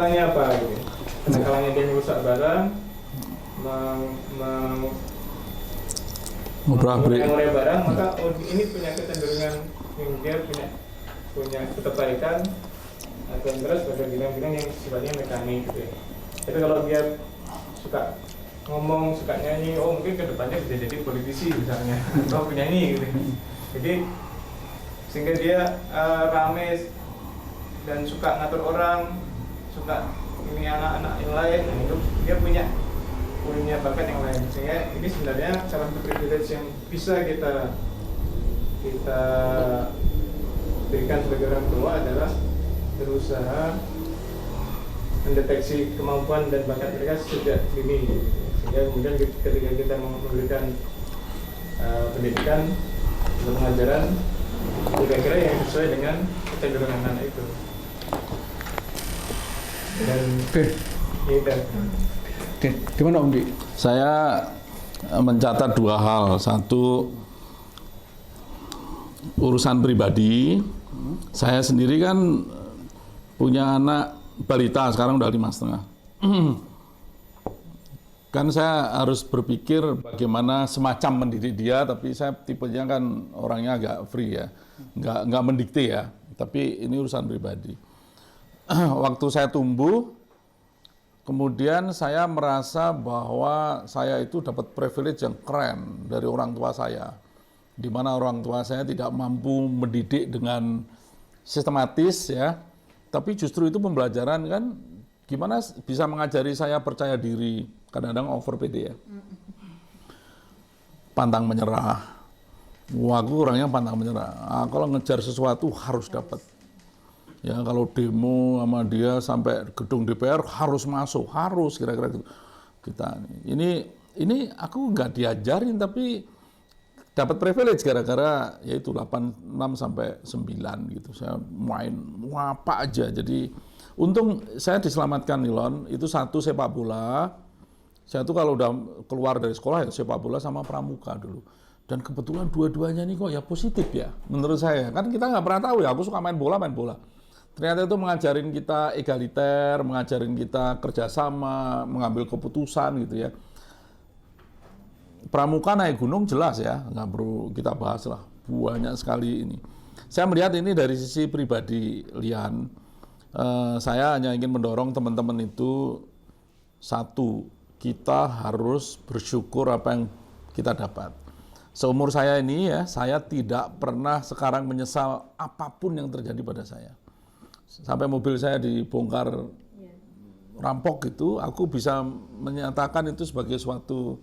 kenakalannya apa gitu. Kenakalannya dia merusak barang, mengurai barang, maka ini punya kecenderungan yang dia punya ketertarikan atau interest pada bidang-bidang yang sifatnya mekanik gitu ya. Tapi kalau dia suka ngomong, suka nyanyi, oh mungkin kedepannya bisa jadi politisi misalnya, atau penyanyi gitu. Jadi sehingga dia rame dan suka ngatur orang, suka ini anak-anak yang lain, dan itu dia punya bakat yang lain. Sehingga ini sebenarnya salah satu privilege yang bisa kita berikan sebagai orang tua adalah berusaha mendeteksi kemampuan dan bakat mereka sejak dini, sehingga kemudian ketika kita memberikan pendidikan atau pengajaran, kira-kira yang sesuai dengan kecenderungan anak itu. Dan gimana Om Di? Saya mencatat dua hal. Satu, urusan pribadi. Saya sendiri kan punya anak balita, sekarang udah 5,5. Kan saya harus berpikir bagaimana semacam mendidik dia, tapi saya tipenya kan orangnya agak free ya, nggak mendikte ya, tapi ini urusan pribadi. Waktu saya tumbuh, kemudian saya merasa bahwa saya itu dapat privilege yang keren dari orang tua saya, di mana orang tua saya tidak mampu mendidik dengan sistematis ya, tapi justru itu pembelajaran kan, gimana bisa mengajari saya percaya diri, kadang-kadang over PD ya, pantang menyerah. Wah, aku orangnya pantang menyerah. Kalau ngejar sesuatu harus dapat. Ya kalau demo sama dia sampai gedung DPR harus masuk, harus kira-kira gitu. Ini aku nggak diajarin tapi dapat privilege gara-gara yaitu 86 sampai 9 gitu. Saya main apa aja. Jadi untung saya diselamatkan Nilon, itu satu sepak bola. Saya tuh kalau udah keluar dari sekolah ya sepak bola sama pramuka dulu. Dan kebetulan dua-duanya nih kok ya positif ya menurut saya. Kan kita nggak pernah tahu ya, aku suka main bola. Ternyata itu mengajarin kita egaliter, mengajarin kita kerjasama, mengambil keputusan gitu ya. Pramuka naik gunung jelas ya, nggak perlu kita bahas lah, banyak sekali ini. Saya melihat ini dari sisi pribadi Lian, saya hanya ingin mendorong teman-teman itu, satu, kita harus bersyukur apa yang kita dapat. Seumur saya ini ya, saya tidak pernah sekarang menyesal apapun yang terjadi pada saya. Sampai mobil saya dibongkar rampok gitu, aku bisa menyatakan itu sebagai suatu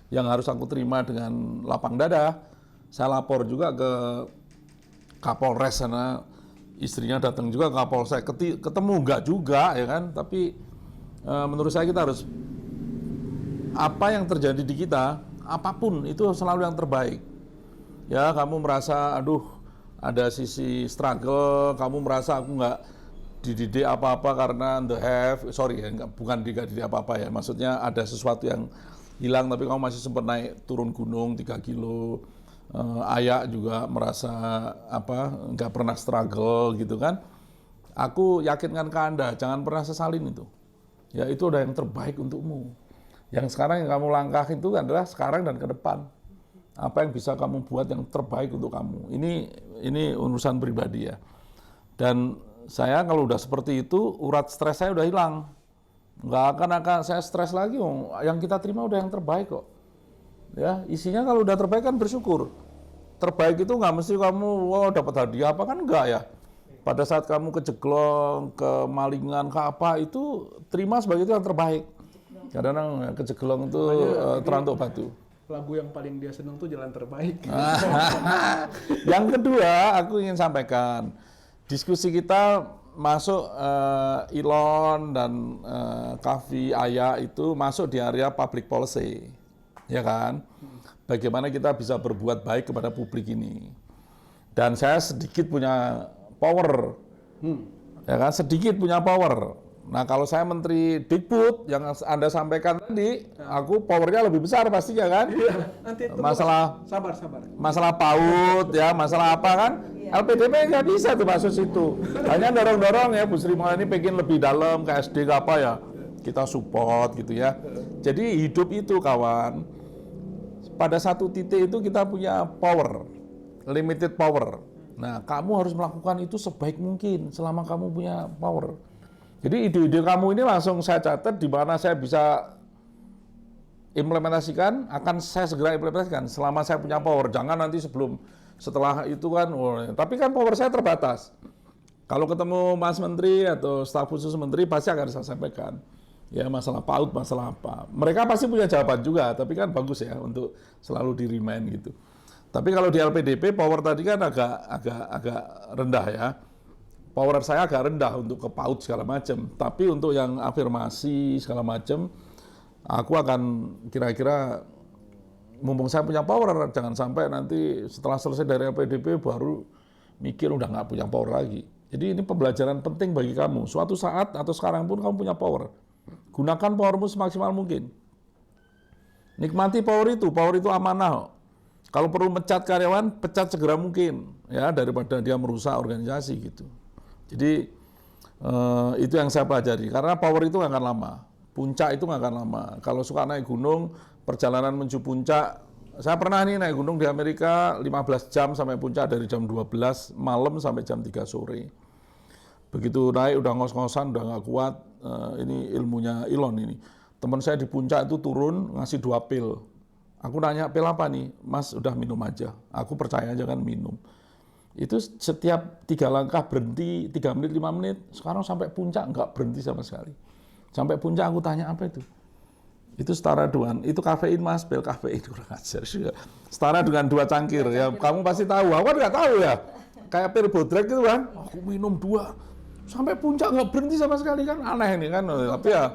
yang harus aku terima dengan lapang dada. Saya lapor juga ke Kapolres sana, istrinya datang juga ke Kapolsek, ketemu enggak juga ya kan, tapi menurut saya kita harus, apa yang terjadi di kita, apapun itu selalu yang terbaik. Ya, kamu merasa aduh ada sisi struggle, kamu merasa aku nggak dididik apa-apa karena bukan dididik apa-apa ya, maksudnya ada sesuatu yang hilang tapi kamu masih sempat naik turun gunung 3 kilo. Ayah juga merasa nggak pernah struggle gitu kan. Aku yakinkan ke Anda, jangan pernah sesalin itu. Ya itu udah yang terbaik untukmu. Yang sekarang yang kamu langkah itu adalah sekarang dan ke depan. Apa yang bisa kamu buat yang terbaik untuk kamu. Ini urusan pribadi ya. Dan saya kalau udah seperti itu, urat stres saya udah hilang. Nggak akan saya stres lagi. Yang kita terima udah yang terbaik kok. Ya, isinya kalau udah terbaik kan bersyukur. Terbaik itu nggak mesti kamu dapat hadiah apa kan enggak ya. Pada saat kamu kejeglong, kemalingan, ke apa itu terima sebagai itu yang terbaik. Kadang-kadang kejeglong itu terantuk batu. Lagu yang paling dia senang tuh Jalan Terbaik. Yang kedua, aku ingin sampaikan, diskusi kita masuk Elon dan Kavi Ayah itu masuk di area public policy, ya kan? Bagaimana kita bisa berbuat baik kepada publik ini. Dan saya sedikit punya power, ya kan? Sedikit punya power. Nah kalau saya Menteri Dikbud yang Anda sampaikan tadi, aku powernya lebih besar pastinya kan? Nanti tunggu, Masalah Mas. Sabar. masalah PAUD ya, masalah apa kan? LPDP nggak bisa tuh masuk situ. Hanya dorong-dorong ya, Bu Sri Mulyani pengen lebih dalam ke SD ke apa ya, kita support gitu ya. Jadi hidup itu kawan, pada satu titik itu kita punya power, limited power. Nah kamu harus melakukan itu sebaik mungkin selama kamu punya power. Jadi ide-ide kamu ini langsung saya catat di mana saya bisa implementasikan, akan saya segera implementasikan selama saya punya power. Jangan nanti setelah itu kan, tapi kan power saya terbatas. Kalau ketemu Mas Menteri atau staf khusus Menteri pasti akan saya sampaikan. Ya masalah PAUD, masalah apa. Mereka pasti punya jawaban juga, tapi kan bagus ya untuk selalu di-remind gitu. Tapi kalau di LPDP power tadi kan agak rendah ya. Power saya agak rendah untuk ke PAUD segala macam. Tapi untuk yang afirmasi segala macam, aku akan kira-kira mumpung saya punya power, jangan sampai nanti setelah selesai dari LPDP baru mikir udah nggak punya power lagi. Jadi ini pembelajaran penting bagi kamu. Suatu saat atau sekarang pun kamu punya power. Gunakan powermu semaksimal mungkin. Nikmati power itu amanah. Kalau perlu mecat karyawan, pecat segera mungkin, ya daripada dia merusak organisasi gitu. Jadi itu yang saya pelajari. Karena power itu nggak akan lama, puncak itu nggak akan lama. Kalau suka naik gunung, perjalanan menuju puncak, saya pernah nih naik gunung di Amerika 15 jam sampai puncak dari jam 12 malam sampai jam 3 sore. Begitu naik udah ngos-ngosan, udah nggak kuat. Ini ilmunya Elon ini. Teman saya di puncak itu turun ngasih 2 pil. Aku nanya pil apa nih, Mas udah minum aja. Aku percaya aja kan minum. Itu setiap 3 langkah berhenti 3 menit 5 menit. Sekarang sampai puncak nggak berhenti sama sekali. Sampai puncak aku tanya apa itu? Itu setara dengan itu kafein Mas, pil kafein kurang ajar juga. Setara dengan 2 cangkir ya. Kamu pasti tahu. Aku kan nggak tahu ya. Kayak pil bodrek gitu kan. Aku minum 2 sampai puncak nggak berhenti sama sekali kan, aneh ini kan. Tapi ya,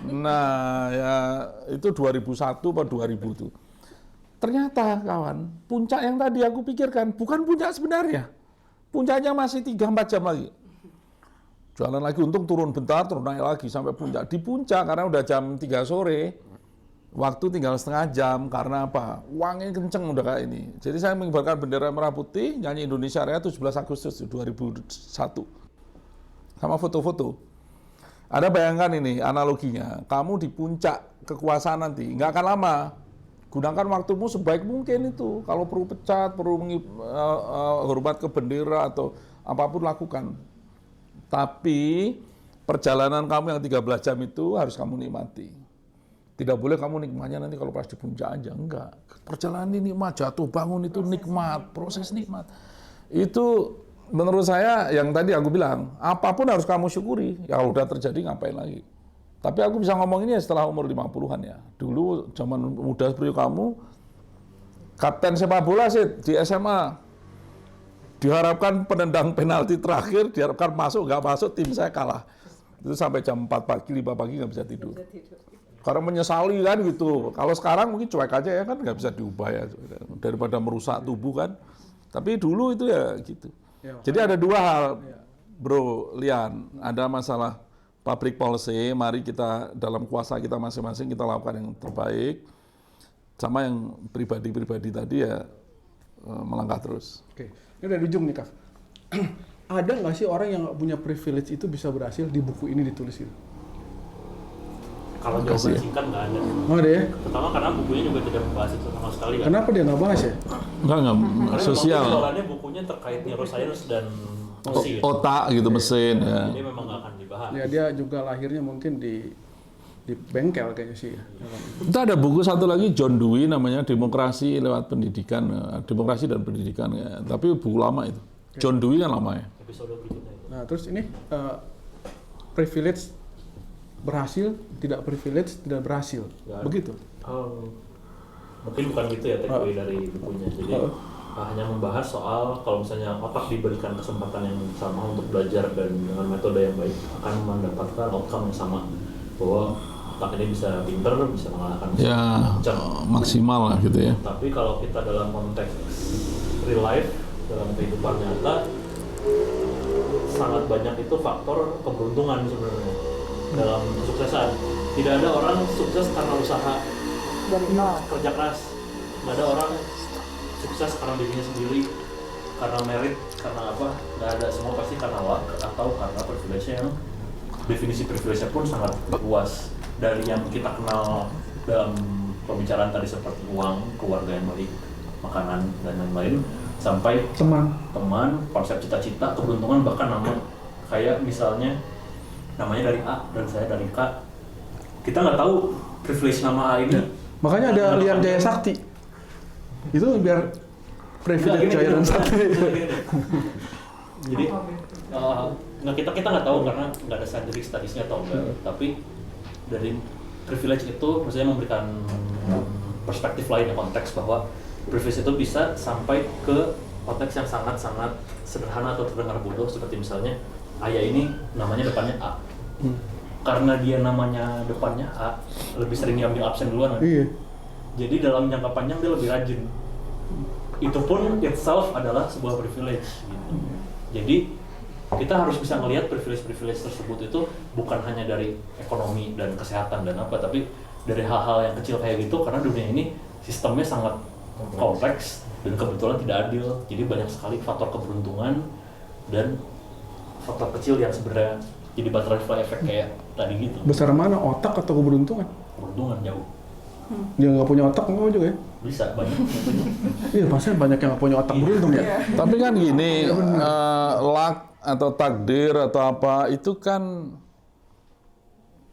nah ya itu 2001 atau 2000 tuh. Ternyata kawan, puncak yang tadi aku pikirkan bukan puncak sebenarnya. Puncaknya masih 3-4 jam lagi. Jalan lagi, untung turun bentar, terus naik lagi sampai puncak. Di puncak karena udah jam 3 sore, waktu tinggal setengah jam. Karena apa? Wangi kenceng udah kayak ini. Jadi saya mengibarkan bendera merah putih, nyanyi Indonesia Raya 17 Agustus 2001. Sama foto-foto. Ada bayangkan ini analoginya, kamu di puncak kekuasaan nanti, nggak akan lama. Gunakan waktumu sebaik mungkin itu. Kalau perlu pecat, perlu hormat ke bendera atau apapun lakukan. Tapi perjalanan kamu yang 13 jam itu harus kamu nikmati. Tidak boleh kamu nikmatnya nanti kalau pas di puncak aja, enggak. Perjalanan ini nikmat, jatuh bangun itu nikmat, proses nikmat. Itu menurut saya yang tadi aku bilang, apapun harus kamu syukuri. Ya udah terjadi ngapain lagi. Tapi aku bisa ngomong ini setelah umur 50-an ya. Dulu zaman muda seperti kamu, kapten sepak bola sih di SMA. Diharapkan penendang penalti terakhir, diharapkan masuk, nggak masuk tim saya kalah. Itu sampai jam 4 pagi, 5 pagi nggak bisa tidur. Karena menyesali kan gitu. Kalau sekarang mungkin cuek aja ya kan, nggak bisa diubah ya. Daripada merusak tubuh kan. Tapi dulu itu ya gitu. Jadi ada 2 hal, Bro Lian. Ada masalah public policy, mari kita dalam kuasa kita masing-masing kita lakukan yang terbaik. Sama yang pribadi-pribadi tadi ya melangkah terus. Oke, ini udah di ujung nih Kak. Ada nggak sih orang yang nggak punya privilege itu bisa berhasil di buku ini ditulis gitu? Kalau jawaban singkat nggak ada. Oh ada ya? Pertama karena bukunya juga tidak membahas itu sama sekali kan. Kenapa dia nggak bahas ya? Enggak, Karena sosial. soalnya bukunya terkait neuroscience dan mesin. Otak gitu, mesin ya. Jadi memang nggak akan dibahas. Ya dia juga lahirnya mungkin di bengkel kayaknya sih. Kita ada buku satu lagi John Dewey namanya Demokrasi lewat Pendidikan, Demokrasi dan Pendidikan ya. Tapi buku lama itu. John Dewey kan lama ya. Episode berikutnya itu. Nah terus ini privilege berhasil, tidak privilege tidak berhasil, Ya. begitu. Mungkin bukan gitu ya takeaway dari bukunya. Jadi hanya membahas soal kalau misalnya otak diberikan kesempatan yang sama untuk belajar dan dengan metode yang baik akan mendapatkan outcome yang sama, bahwa otak ini bisa pinter, bisa mengalahkan Ya, maksimal lah gitu ya. Tapi kalau kita dalam konteks real life, dalam kehidupan nyata, sangat banyak itu faktor keberuntungan sebenarnya. dalam kesuksesan. Tidak ada orang sukses karena usaha Dari nol. kerja keras. Nggak ada orang sukses karena dirinya sendiri, karena merit, karena apa. Nggak ada, semua pasti karena luck atau karena privilege yang definisi privilege pun sangat luas. Dari yang kita kenal dalam pembicaraan tadi seperti uang, keluarga yang baik, makanan, dan lain-lain, sampai Teman. konsep cita-cita, keberuntungan, bahkan nama. Kayak misalnya namanya dari A dan saya dari K, kita nggak tahu privilege nama A ini. Makanya ada Nama Lian Jaya panjang. Sakti. Itu biar privilege Gini, Jaya dan gini, Sakti. gini. Jadi kita nggak tahu karena nggak ada scientific studies-nya atau enggak. Tapi dari privilege itu maksudnya memberikan perspektif lain, konteks bahwa privilege itu bisa sampai ke konteks yang sangat-sangat sederhana atau terdengar bodoh, seperti misalnya ayah ini namanya depannya A. Karena dia namanya depannya A, lebih sering diambil absen duluan. Iya. Jadi dalam jangka panjang dia lebih rajin. Itu pun itself adalah sebuah privilege gitu. Jadi kita harus bisa melihat privilege-privilege tersebut itu bukan hanya dari ekonomi dan kesehatan dan apa, tapi dari hal-hal yang kecil kayak gitu, karena dunia ini sistemnya sangat kompleks dan kebetulan tidak adil. Jadi banyak sekali faktor keberuntungan dan faktor kecil yang sebenarnya jadi butterfly effect kayak tadi gitu. Besar mana, otak atau keberuntungan? Keberuntungan jauh. Dia nggak punya otak nggak juga ya? Bisa banyak. Iya, pasti banyak yang nggak punya otak beruntung ya. Tapi kan gini, luck atau takdir atau apa itu kan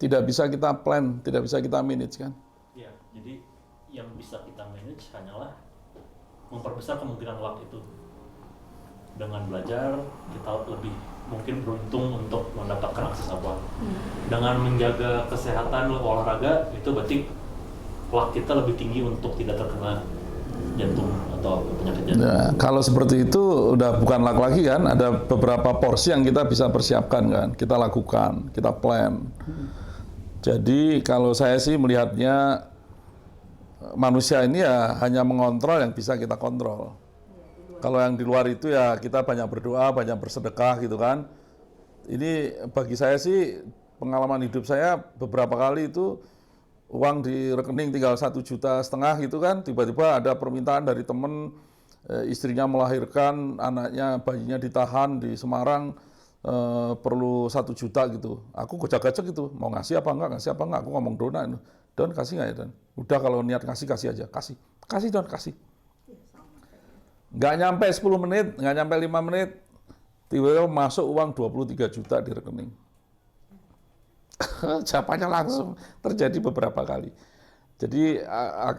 tidak bisa kita plan, tidak bisa kita manage kan. Ya, jadi yang bisa kita manage hanyalah memperbesar kemungkinan luck itu. Dengan belajar, kita lebih mungkin beruntung untuk mendapatkan akses apa. Dengan menjaga kesehatan, olahraga, itu berarti luck kita lebih tinggi untuk tidak terkena jantung atau penyakit jantung. Ya, kalau seperti itu udah bukan luck lagi kan, ada beberapa porsi yang kita bisa persiapkan kan, kita lakukan, kita plan. Jadi kalau saya sih melihatnya manusia ini ya hanya mengontrol yang bisa kita kontrol. Kalau yang di luar itu ya kita banyak berdoa, banyak bersedekah gitu kan. Ini bagi saya sih pengalaman hidup saya beberapa kali itu uang di rekening tinggal 1,5 juta gitu kan, tiba-tiba ada permintaan dari temen, istrinya melahirkan, anaknya, bayinya ditahan di Semarang, perlu 1 juta gitu. Aku gojek-gojek gitu, mau ngasih apa enggak, aku ngomong Don kasih nggak ya Don? Udah kalau niat kasih aja, kasih Don, kasih. Nggak nyampe 10 menit, nggak nyampe 5 menit, tiba-tiba masuk uang 23 juta di rekening. Jawabannya langsung terjadi beberapa kali. Jadi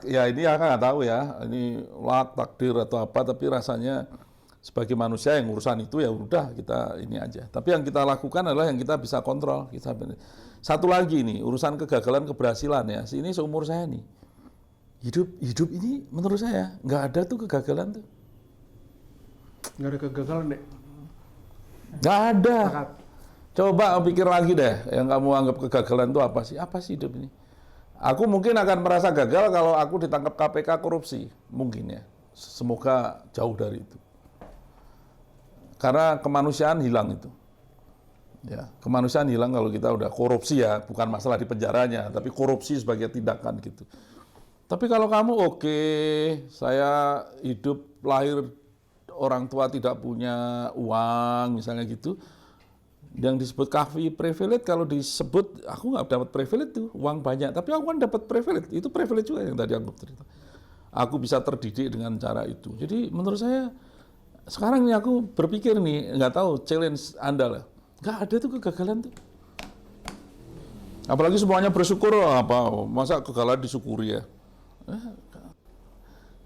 ya ini aku nggak tahu ya, ini luck, takdir atau apa, tapi rasanya sebagai manusia yang urusan itu ya udah kita ini aja. Tapi yang kita lakukan adalah yang kita bisa kontrol. Satu lagi nih, urusan kegagalan keberhasilan ya. Ini seumur saya nih. Hidup ini menurut saya nggak ada tuh kegagalan tuh. Nggak ada kegagalan deh. Nggak ada. Sepakat. Coba pikir lagi deh, yang kamu anggap kegagalan itu apa sih? Apa sih hidup ini? Aku mungkin akan merasa gagal kalau aku ditangkap KPK korupsi, mungkin ya. Semoga jauh dari itu. Karena kemanusiaan hilang itu. Ya, kemanusiaan hilang kalau kita udah korupsi ya, bukan masalah di penjaranya, tapi korupsi sebagai tindakan gitu. Tapi kalau kamu oke, saya hidup lahir orang tua tidak punya uang, misalnya gitu, yang disebut kafir privilege, kalau disebut aku nggak dapat privilege tuh uang banyak, tapi aku kan dapat privilege, itu privilege juga yang tadi aku cerita. Aku bisa terdidik dengan cara itu. Jadi menurut saya sekarang ini aku berpikir nih, nggak tahu challenge Anda lah, nggak ada tuh kegagalan tuh. Apalagi semuanya bersyukur, apa masa kegagalan disyukuri ya?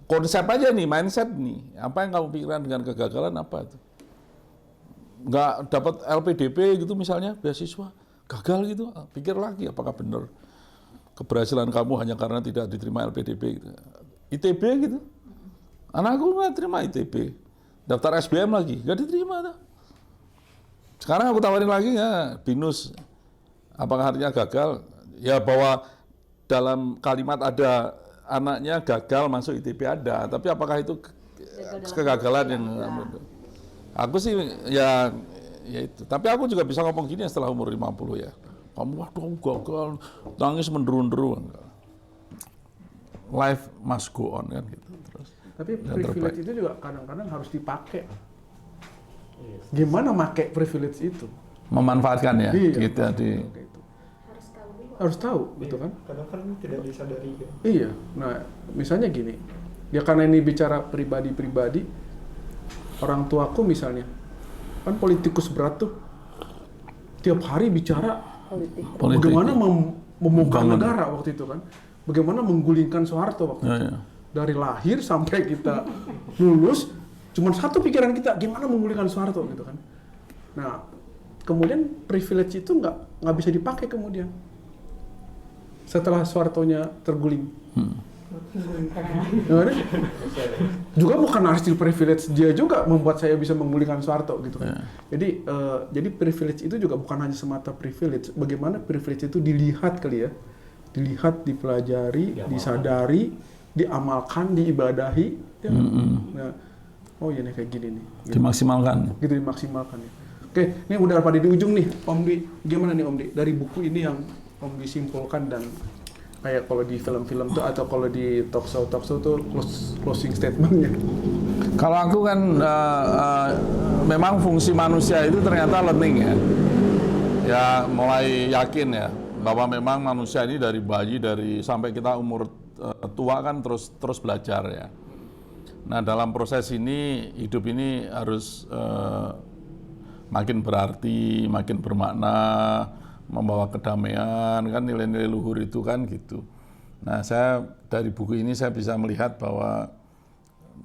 Konsep aja nih, mindset nih, apa yang kamu pikirkan dengan kegagalan apa tuh? Nggak dapat LPDP gitu misalnya, beasiswa, gagal gitu, pikir lagi apakah benar keberhasilan kamu hanya karena tidak diterima LPDP gitu. ITB gitu, anakku nggak terima ITB, daftar SBM lagi, nggak diterima tuh. Sekarang aku tawarin lagi ya, BINUS, apakah artinya gagal? Ya bahwa dalam kalimat ada anaknya gagal masuk ITB ada, tapi apakah itu kegagalan yang aku sih ya itu. Tapi aku juga bisa ngomong gini setelah umur 50 ya. kamu waduh gagal, tangis menderu-deru. Life must go on kan gitu. Terus Tapi yang privilege terbaik. itu juga kadang-kadang harus dipakai. Gimana pakai privilege itu? Memanfaatkan ya Iya, kita di pakai itu. Harus tahu, gitu kan? Kadang kan tidak disadari kan. Iya. Nah, misalnya gini. Ya karena ini bicara pribadi-pribadi, orang tuaku misalnya, kan politikus berat tuh. Tiap hari bicara Politik. bagaimana membongkar Bangun. negara waktu itu kan. Bagaimana menggulingkan Soeharto waktu Ya, itu. ya. Dari lahir sampai kita lulus, cuma satu pikiran kita, gimana menggulingkan Soeharto gitu kan. Nah, kemudian privilege itu nggak bisa dipakai kemudian. Setelah Soehartonya terguling. Ya, kan? Juga bukan hasil privilege dia juga membuat saya bisa menggulingkan Soeharto gitu kan. Jadi privilege itu juga bukan hanya semata privilege. Bagaimana privilege itu dilihat kali ya, dilihat, dipelajari, disadari, diamalkan, diibadahi. Ya. Nah, oh iya nih kayak gini nih. Gitu. Dimaksimalkan. Gitu dimaksimalkan ya. Oke, ini udah pada di ujung nih, Om Dwi. Gimana nih Om Dwi? Dari buku ini yang Om Dwi simpulkan dan kayak kalau di film-film tuh atau kalau di talk show tuh closing statementnya. Kalau aku kan memang fungsi manusia itu ternyata learning ya. Ya mulai yakin ya bahwa memang manusia ini dari bayi sampai kita umur tua kan terus belajar ya. Nah dalam proses ini hidup ini harus makin berarti, makin bermakna, membawa kedamaian, kan nilai-nilai luhur itu kan gitu. Nah saya dari buku ini saya bisa melihat bahwa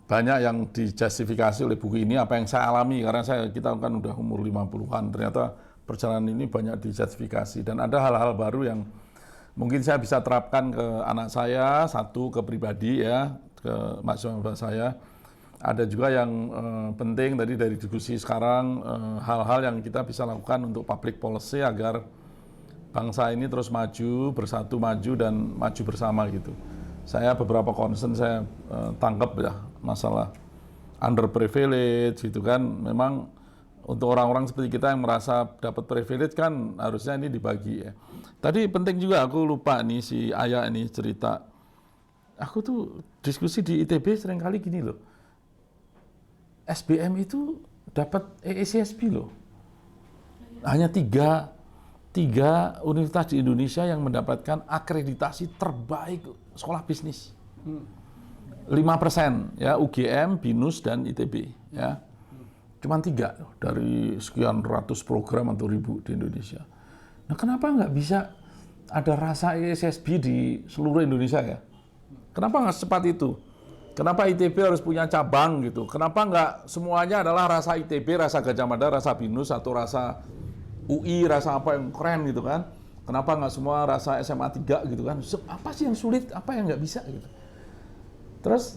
banyak yang dijustifikasi oleh buku ini apa yang saya alami karena kita kan udah umur 50-an, ternyata perjalanan ini banyak dijustifikasi dan ada hal-hal baru yang mungkin saya bisa terapkan ke anak saya, satu ke pribadi ya, ke mahasiswa saya. Ada juga yang penting tadi dari diskusi sekarang, hal-hal yang kita bisa lakukan untuk public policy agar bangsa ini terus maju, bersatu maju dan maju bersama gitu. Saya beberapa concern saya tangkap ya, masalah underprivilege gitu kan, memang untuk orang-orang seperti kita yang merasa dapat privilege kan harusnya ini dibagi ya. Tadi penting juga aku lupa nih si Ayah ini cerita, aku tuh diskusi di ITB seringkali gini loh, SBM itu dapat ECSB loh. Hanya tiga universitas di Indonesia yang mendapatkan akreditasi terbaik sekolah bisnis. 5% ya, UGM, BINUS, dan ITB ya. Cuman 3 dari sekian ratus program atau ribu di Indonesia. Nah kenapa nggak bisa ada rasa ECSB di seluruh Indonesia ya? Kenapa nggak secepat itu? Kenapa ITB harus punya cabang gitu? Kenapa nggak semuanya adalah rasa ITB, rasa Gajah Mada, rasa BINUS, atau rasa UI, rasa apa yang keren gitu kan? Kenapa nggak semua rasa SMA 3 gitu kan? Apa sih yang sulit, apa yang nggak bisa gitu? Terus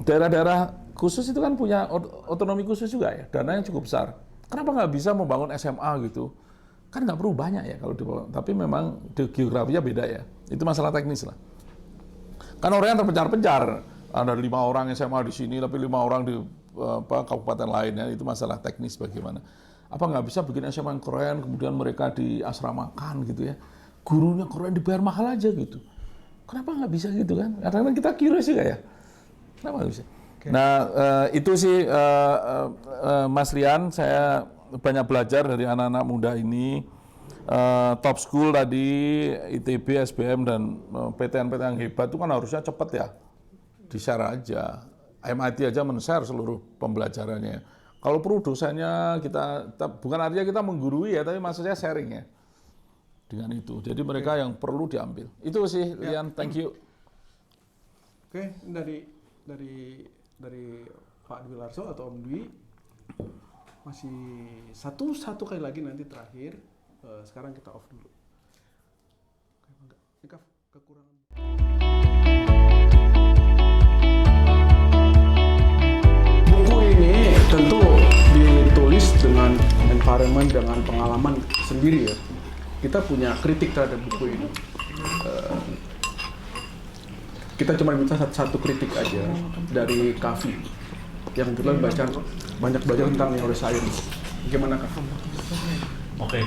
daerah-daerah khusus itu kan punya otonomi khusus juga ya, dananya cukup besar. Kenapa nggak bisa membangun SMA gitu? Kan nggak perlu banyak ya kalau dibangun, tapi memang geografinya beda ya. Itu masalah teknis lah. Kan orangnya terpencar-pencar. Ada 5 orang SMA di sini, tapi 5 orang di kabupaten lainnya, itu masalah teknis bagaimana. Apa nggak bisa bikin SMA yang keren, kemudian mereka diasramakan gitu ya. Gurunya keren, dibayar mahal aja gitu. Kenapa nggak bisa gitu kan? Kadang-kadang kita curious juga ya. Kenapa nggak bisa? Okay. Nah, itu sih Mas Rian, saya banyak belajar dari anak-anak muda ini. Top school tadi, ITB, SBM, dan PTN-PTN yang hebat itu kan harusnya cepat ya. Di-share aja. MIT aja men-share seluruh pembelajarannya. Kalau perlu dosennya kita bukan artinya kita menggurui ya, tapi maksudnya sharing ya. Dengan itu. Jadi mereka yang perlu diambil. Itu sih, Rian, thank you. Oke, dari Pak Dwi Larso atau Om Dwi masih satu kali lagi nanti terakhir. Sekarang kita off dulu. Ini kekurangan. Buku ini tentu ditulis dengan environment, dengan pengalaman sendiri ya. Kita punya kritik terhadap buku ini. Kita cuma minta satu kritik aja dari Kavi yang kebetulan banyak belajar tentang neuroscience. Gimana Kak? Oke.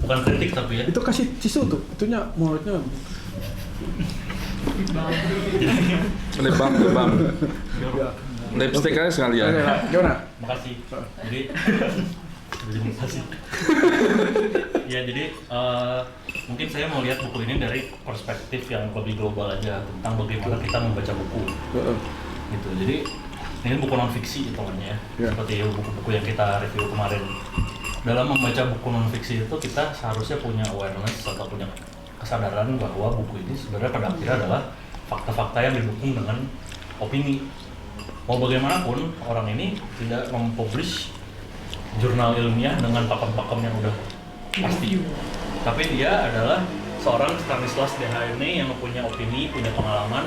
bukan kritik tapi ya. Itu kasih tisu tuh, itunya mulutnya. Lebam. Lipstick aja sekalian. Gimana? Makasih. Jadi makasih. Ya jadi mungkin saya mau lihat buku ini dari perspektif yang lebih global aja tentang bagaimana kita membaca buku. Gitu. Jadi ini buku non fiksi hitungannya ya. Seperti buku-buku yang kita review kemarin. Dalam membaca buku non fiksi itu kita seharusnya punya awareness atau punya kesadaran bahwa buku ini sebenarnya pada akhirnya adalah fakta-fakta yang didukung dengan opini. Mau bagaimanapun orang ini tidak mempublish jurnal ilmiah dengan pakem-pakem yang udah pasti. Tapi dia adalah seorang Stanislas Dehaene yang punya opini, punya pengalaman,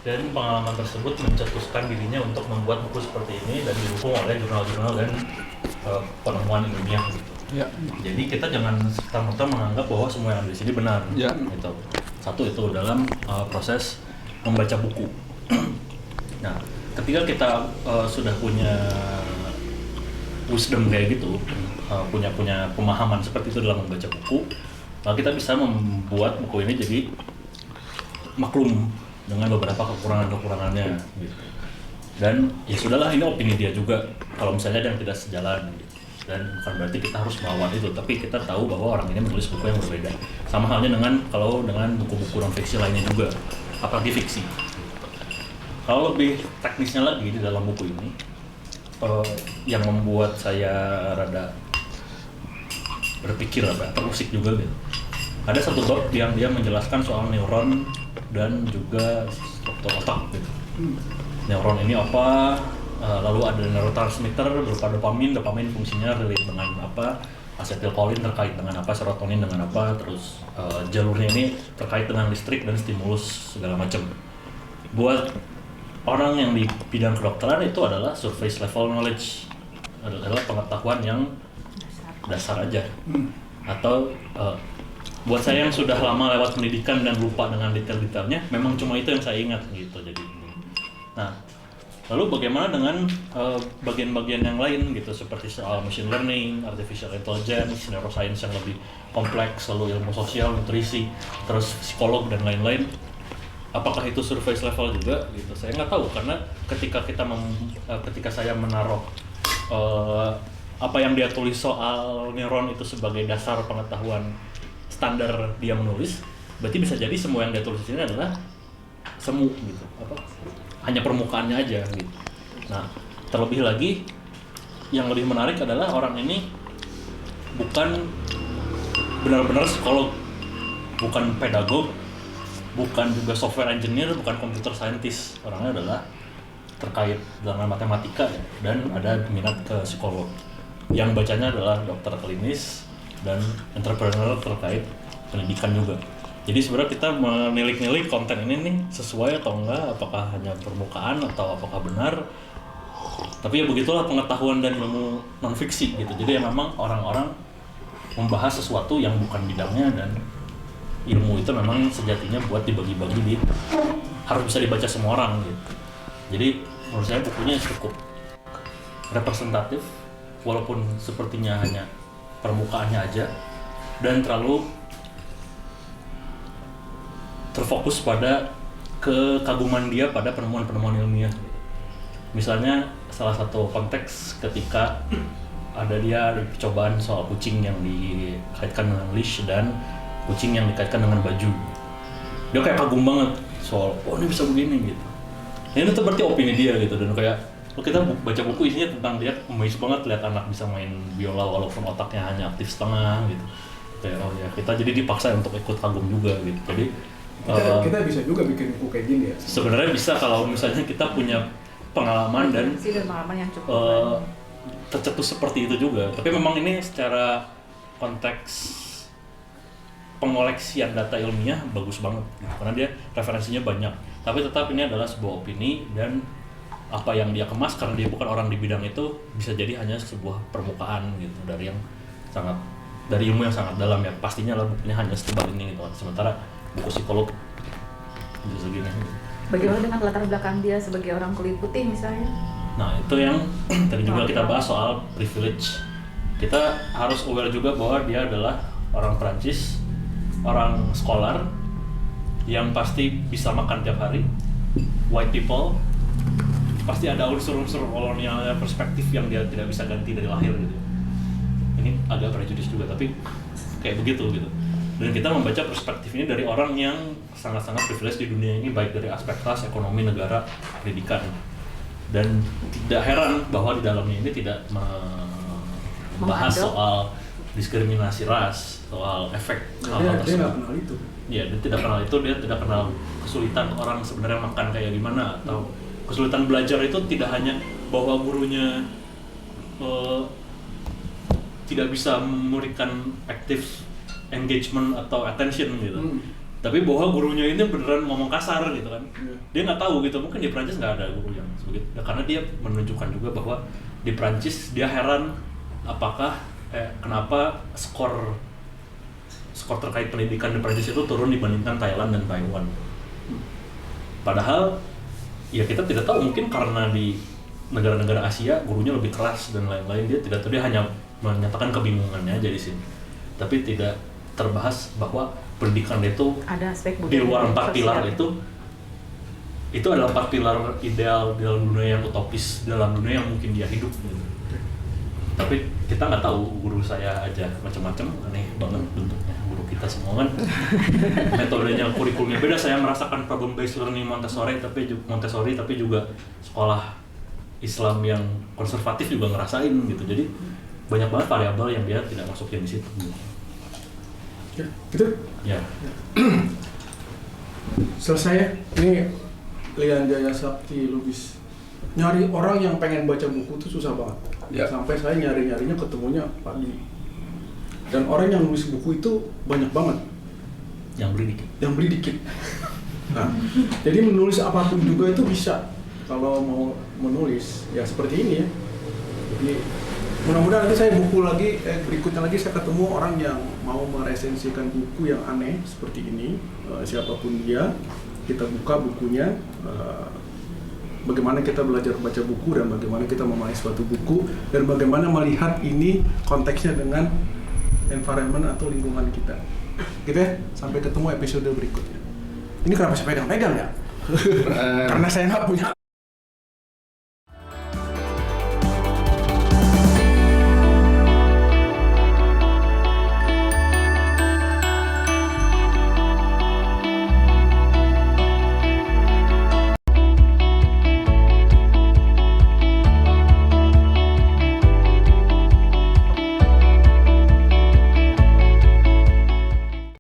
dan pengalaman tersebut mencetuskan dirinya untuk membuat buku seperti ini dan didukung oleh jurnal-jurnal dan penemuan ilmiah gitu. Ya. Jadi kita jangan serta-merta menganggap bahwa semua yang ada di sini benar. Ya. Gitu. Satu itu dalam proses membaca buku. Nah, ketika kita sudah punya wisdom kayak gitu, punya pemahaman seperti itu dalam membaca buku, maka kita bisa membuat buku ini jadi maklum dengan beberapa kekurangannya gitu. Dan ya sudahlah, ini opini dia juga kalau misalnya ada yang tidak sejalan gitu. Dan bukan berarti kita harus melawan itu, tapi kita tahu bahwa orang ini menulis buku yang berbeda. Sama halnya dengan buku-buku non fiksi lainnya juga, apalagi fiksi. Kalau lebih teknisnya lagi di dalam buku ini, yang membuat saya rada berpikir terusik juga gitu. Ada satu bab yang dia menjelaskan soal neuron dan juga struktur otak gitu. Neuron ini apa? Lalu ada neurotransmitter berupa dopamin fungsinya relate dengan apa? Asetilkolin terkait dengan apa? Serotonin dengan apa? Terus jalurnya ini terkait dengan listrik dan stimulus segala macam. Buat orang yang di bidang kedokteran itu adalah surface level knowledge, adalah pengetahuan yang dasar aja. Atau buat saya yang sudah lama lewat pendidikan dan lupa dengan detail-detailnya, memang cuma itu yang saya ingat gitu. Jadi, nah, lalu bagaimana dengan bagian-bagian yang lain gitu, seperti soal machine learning, artificial intelligence, neuroscience yang lebih kompleks, lalu ilmu sosial, nutrisi, terus psikolog dan lain-lain. Apakah itu surface level juga gitu? Saya nggak tahu, karena ketika saya menaruh apa yang dia tulis soal neuron itu sebagai dasar pengetahuan standar dia menulis, berarti bisa jadi semua yang dia tulis ini adalah semu gitu, hanya permukaannya aja gitu. Nah, terlebih lagi yang lebih menarik adalah orang ini bukan benar-benar psikolog, bukan pedagog, bukan juga software engineer, bukan computer scientist. Orangnya adalah terkait dengan matematika ya, dan ada minat ke psikolog. Yang bacanya adalah dokter klinis dan entrepreneur terkait pendidikan juga. Jadi sebenarnya kita menilik-nilik konten ini nih sesuai atau enggak, apakah hanya permukaan atau apakah benar. Tapi ya begitulah pengetahuan dan ilmu non fiksi gitu. Jadi ya memang orang-orang membahas sesuatu yang bukan bidangnya, dan ilmu itu memang sejatinya buat dibagi-bagi, harus bisa dibaca semua orang gitu. Jadi menurut saya bukunya cukup representatif, walaupun sepertinya hanya permukaannya aja dan terlalu terfokus pada kekaguman dia pada penemuan-penemuan ilmiah. Misalnya salah satu konteks ketika ada percobaan soal kucing yang dikaitkan dengan leash dan kucing yang dikaitkan dengan baju. Dia kayak kagum banget soal, ini bisa begini gitu. Ini tuh berarti opini dia gitu, dan kayak kita baca buku isinya tentang dia, amazed banget lihat anak bisa main biola walaupun otaknya hanya aktif setengah gitu. Kayak kita jadi dipaksa untuk ikut kagum juga gitu. Jadi kita bisa juga bikin buku kayak gini ya. Sebenarnya bisa kalau misalnya kita punya pengalaman dan pengalaman yang cukup tercetus seperti itu juga. Tapi memang ini secara konteks pengoleksian data ilmiah bagus banget gitu, karena dia referensinya banyak. Tapi tetap ini adalah sebuah opini, dan apa yang dia kemas karena dia bukan orang di bidang itu bisa jadi hanya sebuah permukaan gitu dari ilmu yang sangat dalam ya. Pastinya lah bukunya hanya setebal ini gitu. Sementara buku psikolog bisa segini. Bagaimana dengan latar belakang dia sebagai orang kulit putih misalnya? Nah, itu yang tadi juga kita bahas soal privilege. Kita harus aware juga bahwa dia adalah orang Prancis, orang scholar yang pasti bisa makan tiap hari, white people, pasti ada unsur-unsur kolonialnya perspektif yang dia tidak bisa ganti dari lahir gitu. Ini agak prejudis juga, tapi kayak begitu gitu. Dan kita membaca perspektif ini dari orang yang sangat-sangat privilege di dunia ini, baik dari aspek ras, ekonomi, negara, pendidikan. Dan tidak heran bahwa di dalamnya ini tidak membahas soal diskriminasi ras, soal efek hal-hal Dia nggak tersebut. kenal itu. Iya, dia tidak kenal itu, dia tidak kenal kesulitan orang sebenarnya makan kayak gimana, atau kesulitan belajar itu tidak hanya bahwa gurunya tidak bisa memberikan aktif engagement atau attention gitu. Tapi bahwa gurunya ini beneran ngomong kasar gitu kan. Dia nggak tahu gitu, mungkin di Prancis nggak ada guru yang sebegitu. Karena dia menunjukkan juga bahwa di Prancis dia heran apakah kenapa skor terkait pendidikan di Prancis itu turun dibandingkan Thailand dan Taiwan. Padahal ya kita tidak tahu, mungkin karena di negara-negara Asia gurunya lebih keras dan lain-lain. Dia tidak tahu, dia hanya menyatakan kebingungannya aja di sini. Tapi tidak terbahas bahwa pendidikan itu Ada aspek di budaya luar 4 pilar sosial. itu adalah 4 pilar ideal di dalam dunia yang utopis, dalam dunia yang mungkin dia hidup gitu. Tapi kita nggak tahu, guru saya aja macam-macam, aneh banget bentuknya guru kita semua kan. Metodenya, kurikulumnya beda. Saya merasakan problem based learning Montessori tapi juga sekolah Islam yang konservatif juga ngerasain gitu. Jadi banyak banget variabel yang dia tidak masukin di situ. Ya, gitu. Ya. Selesai ya. Ini Lian Jaya Sakti Lubis. Nyari orang yang pengen baca buku itu susah banget. Ya. Sampai saya nyari-nyarinya ketemunya Pak Dwi. Dan orang yang nulis buku itu banyak banget. Yang beli dikit. Yang beli dikit. Nah, jadi menulis apapun juga itu bisa. Kalau mau menulis ya seperti ini ya. Jadi mudah-mudahan nanti saya buku lagi, berikutnya lagi saya ketemu orang yang mau meresensikan buku yang aneh seperti ini, siapapun dia, kita buka bukunya, bagaimana kita belajar baca buku dan bagaimana kita memahami suatu buku dan bagaimana melihat ini konteksnya dengan environment atau lingkungan kita. Gitu ya, sampai ketemu episode berikutnya. Ini kenapa saya pegang-pegang ya? Karena saya nggak punya